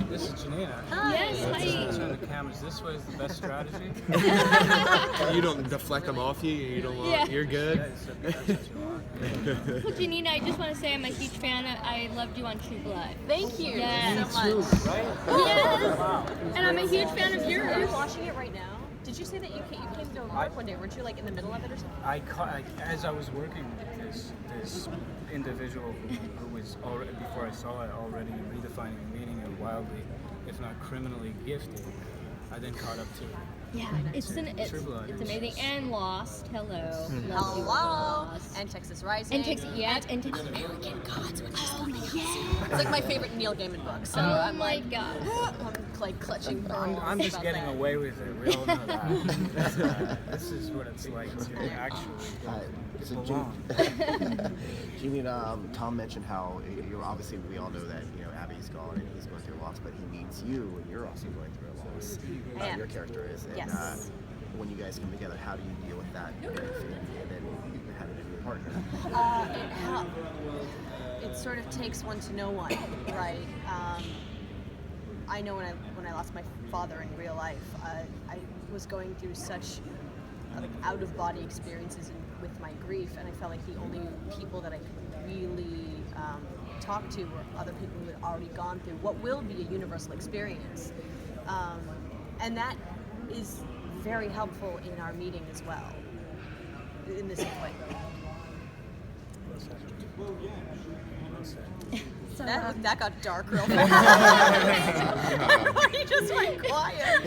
This is Janina. Yes, hi. Turn the cameras this way is the best strategy. You don't deflect them off you. You don't want. You're good. That's what you want. Well, Janina, I just want to say I'm a huge fan. I loved you on True Blood. Thank you Yes. so much. Yes. And I'm a huge fan of Are you yours. watching it right now? Did you say that you came to work one day? Weren't you like in the middle of it or something? As I was working with this individual who was already, before I saw it, already redefining the meaning of wildly, if not criminally gifted, I then caught up to it. Yeah, it's True Blood. it's amazing. And Lost. Hello. Love you, Hello. Lost. And Texas Rising. And Texas, yeah, and Texas. American Gods, which is coming out. Yeah. It's like my favorite Neil Gaiman book. So Oh I'm my like, God. I'm like clutching pearls. I'm just about getting that. away with it. We all know that. This is what it's like to actually So belong. Janina, Tom mentioned how you're obviously, we all know that Abby's gone and he's going through a loss, but he needs you and you're also going through a loss. I am. Your character is. And Yes. when you guys come together, how do you deal with that grief and then having a new partner? It sort of takes one to know one, right? I know when I lost my father in real life, I was going through such out of body experiences with my grief, and I felt like the only people that I could really talk to were other people who had already gone through what will be a universal experience, and that is very helpful in our meeting as well. In this way. So, That got dark real fast. He just went quiet.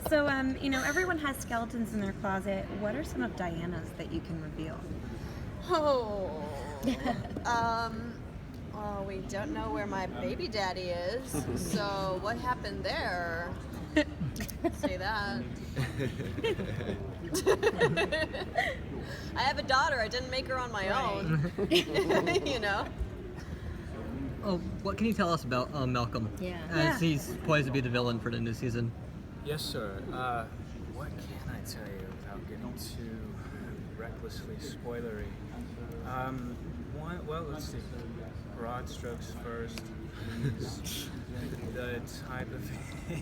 So, everyone has skeletons in their closet. What are some of Diana's that you can reveal? Oh, we don't know where my baby daddy is. So what happened there? Say that. I have a daughter. I didn't make her on my own. Oh, what can you tell us about Malcolm? Yeah. As he's poised to be the villain for the new season. Yes, sir. What can I tell you without getting too recklessly spoilery? Well, let's see. Broad strokes first. He's the type of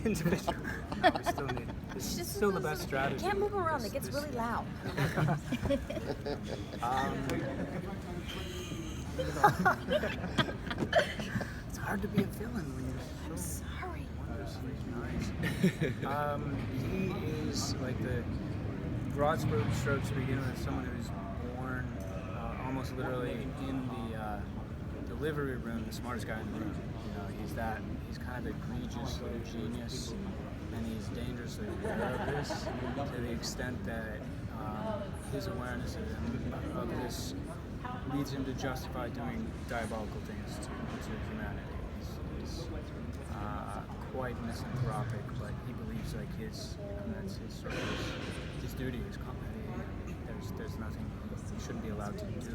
individual. No, we still need. This is still the best strategy. Can't move around. It gets really loud. It's hard to be a villain when you're so Sorry. wondrously nice. He is like the broad strokes begin with someone who's born almost literally in the delivery room, the smartest guy in the room. He's kind of egregious little genius, and he's dangerously aware of this to the extent that his awareness of this leads him to justify doing diabolical things to humanity. He's quite misanthropic, but he believes like that's his sort of his duty. There's nothing he shouldn't be allowed to do to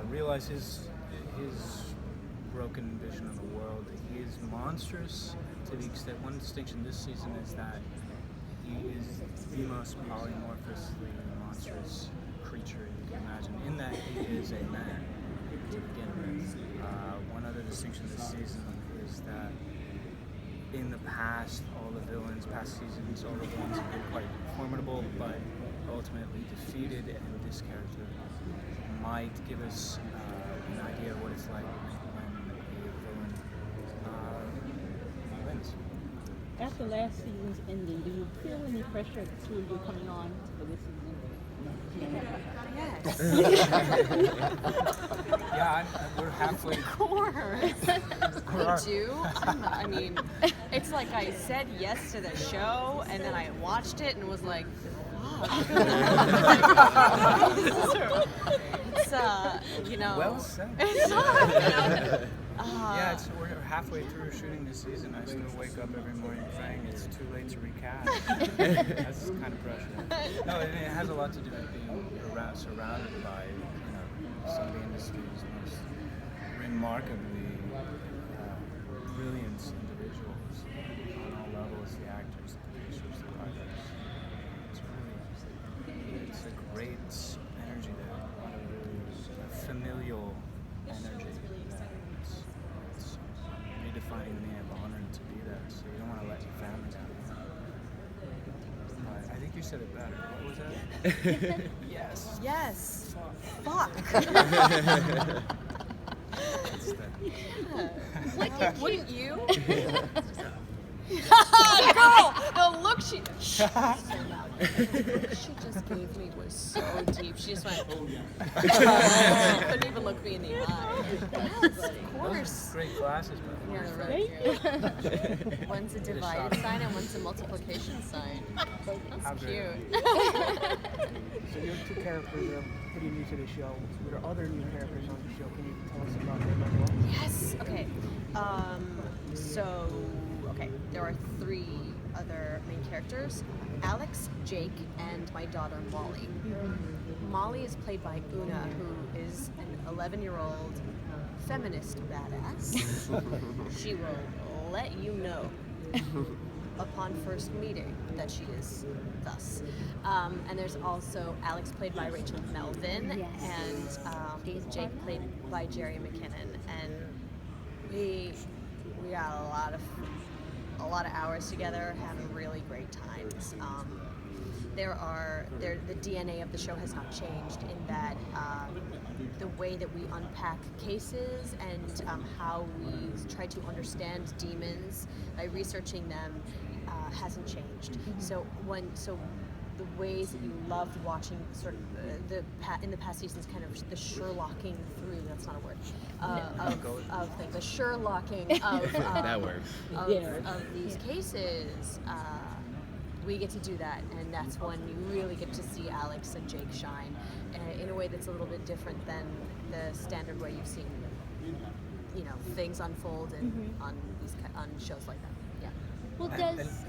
realize his broken vision of the world. He is monstrous to the extent. One distinction this season is that he is the most polymorphously monstrous creature you can imagine, in that he is a man to begin with. One other distinction this season is that in the past, past seasons, all the villains have been quite formidable, but ultimately defeated, and this character might give us an idea of what it's like when a villain wins. After last season's ending, do you feel any pressure that two of you coming on for this season? Yes. Yeah, we're halfway. Of course. We do. I mean, it's like I said yes to the show, and then I watched it and was like, it's Well said. It's not, Yeah, we're halfway through shooting this season. I still wake up every morning praying it's too late to recast. That's kind of pressure. No, it has a lot to do with being surrounded by some of the industry's most remarkably brilliant individuals on all levels, the actors, the producers, the writers. It's a great energy there. A lot of really familial energy. It's redefining the meaning of honor to be there. So you don't want to let your family down. I think you said it better. What was that? Yes. Yes. Fuck. Wouldn't you? Girl, the look she so loud. The look she just gave me was so deep. She just went. She couldn't even look me in the eye. Yes, of course. Great classes, but Yeah, right. One's a divided sign and one's a multiplication sign. How That's great. cute. So your two characters are pretty new to the show. There are other new characters on the show. Can you tell us about them as well? Yes. Okay. Okay. There are 3 other main characters: Alex, Jake, and my daughter Molly. Molly is played by Una, who is an 11-year-old feminist badass. She will let you know upon first meeting that she is thus. And there's also Alex played by Rachel Melvin, and Jake played by Jerry McKinnon. And we got a lot of hours together, having really great times. The DNA of the show has not changed in that the way that we unpack cases and how we try to understand demons by researching them hasn't changed. So the ways that you loved watching sort of in the past seasons, kind of the Sherlocking through, that's not a word, the Sherlocking of That works. of these cases, we get to do that, and that's when you really get to see Alex and Jake shine in a way that's a little bit different than the standard way you've seen, things unfold on shows like that. Yeah. Well,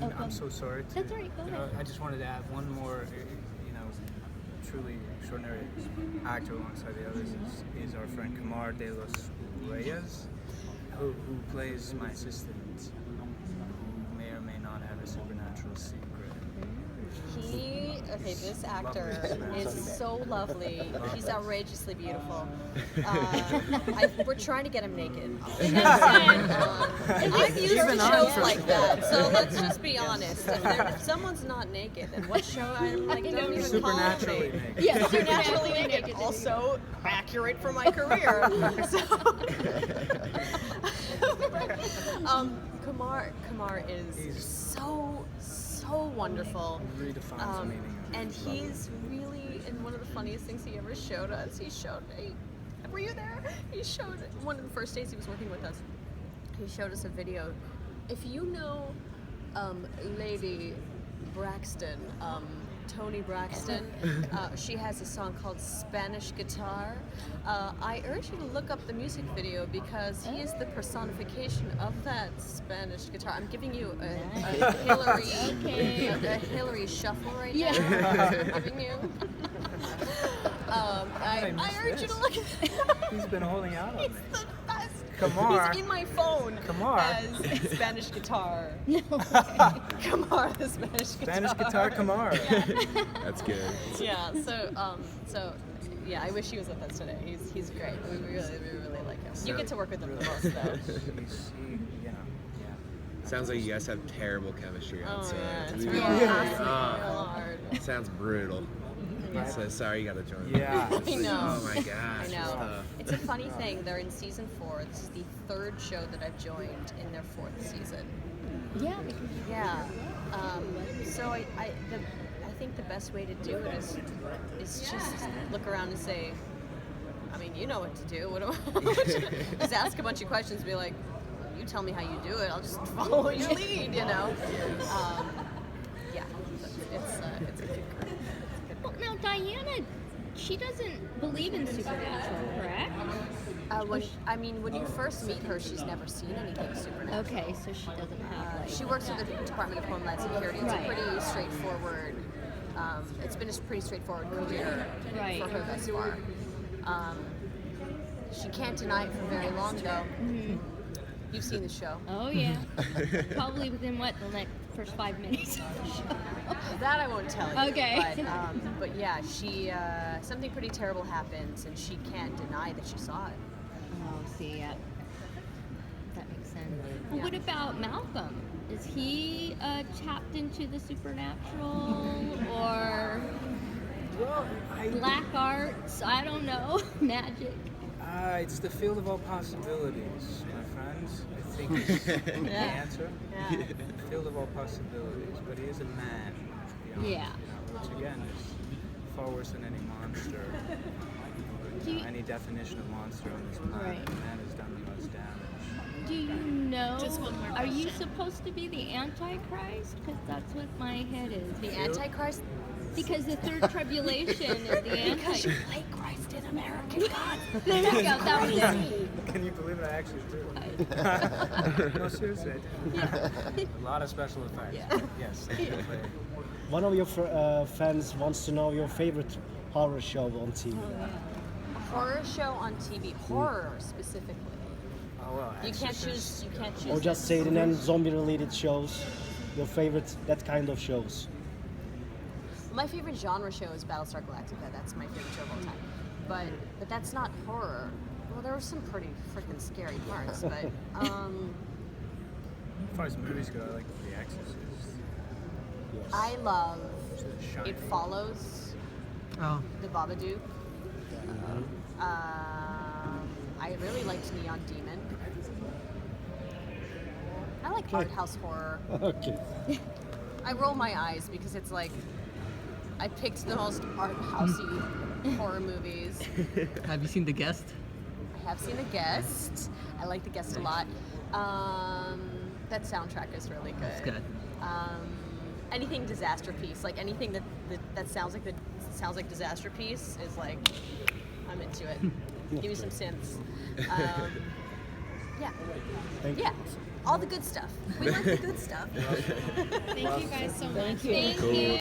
And I'm so sorry. That's all right, go ahead. I just wanted to add one more, truly extraordinary actor alongside the others is our friend Camar de los Reyes, who plays my assistant, who may or may not have a supernatural secret. This actor is so lovely. He's outrageously beautiful. We're trying to get him naked. I've used shows like that, so let's just be honest. If someone's not naked, then what show? I'm like, don't even Supernaturally call me. naked. Yeah, supernaturally naked. Also accurate for my career. Kamar is so wonderful. Redefines the meaning. And he's really, and one of the funniest things he ever showed us, were you there? He showed, one of the first days he was working with us, he showed us a video. If you know Lady Braxton, Toni Braxton, she has a song called Spanish Guitar. I urge you to look up the music video because he is the personification of that Spanish guitar. I'm giving you a Hillary shuffle right now. I'm giving you. I urge you to look at it. He's been holding out on me. It's the best. Kamar. He's in my phone. Kamar. As Spanish guitar. Kamar, the Spanish guitar. Spanish guitar Kamar. That's good. Yeah. So yeah, I wish he was with us today. He's great. We really like him. You get to work with him the most though. Sounds like you guys have terrible chemistry on set. Yeah, it's Dude. real hard. Sounds brutal. So sorry you gotta join. Yeah. I know. Oh my gosh. I know. It's a funny thing. They're in season 4. This is the 3rd show that I've joined in their 4th season. Yeah. Yeah. So I think the best way to do it is just look around and say, I mean, you know what to do. What do I just ask a bunch of questions, be like, you tell me how you do it. I'll just follow your lead, Yeah. It's a good group. Well, now Diana, she doesn't believe in supernatural, correct? When you first meet her, she's never seen anything supernatural. Okay, so she doesn't have like. She works for the Department of Homeland Security. It's a pretty straightforward. It's been a pretty straightforward career for her thus far. She can't deny it for very long, though. Mm-hmm. You've seen the show. Oh yeah. Probably within the first 5 minutes of the show. That I won't tell you. Okay. But yeah, she something pretty terrible happens, and she can't deny that she saw it. Oh, see, yeah. That makes sense. Well, Yeah. what about Malcolm? Is he tapped into the supernatural or Well, black arts? I don't know. Magic. It's the field of all possibilities, my friends. I think is the answer. Yeah. The field of all possibilities. But he is a man, to be honest. Yeah. You know, which again is far worse than any monster. Do you- Any definition of monster on this planet. Right. Man has done the most damage. Do you know? Just one more Are you supposed to be the Antichrist? Because that's what my head is. The Antichrist. Because the third tribulation is the Antichrist. Play Christ in American Gods. There you go. That was it. Can you believe it? I actually do. No, seriously, I do. A lot of special effects. Yeah. Yes, I do play. One of your fans wants to know your favorite horror show on TV. A horror show on TV. Horror specifically. Oh well, You can't Exorcist, choose. You can't choose. Or just say it and then zombie-related shows. Your favorite, that kind of shows. My favorite genre show is Battlestar Galactica. That's my favorite show of all time. But that's not horror. Well, there were some pretty freaking scary parts, but As far as movies go, I like The Exorcist. Yes. I love The Shining. It Follows, Oh, The Babadook. I really liked Neon Demon. I like art house horror. Okay. I roll my eyes because it's like I picked the most art housey horror movies. have you seen The Guest? I have seen The Guest. I like The Guest a lot. That soundtrack is really good. It's good. Anything disaster piece, like anything that sounds like disaster piece, is like I'm into it. Give me some synths. Yeah, Thank you. yeah, all the good stuff. We like the good stuff. Thank you guys so much. you. Thank you.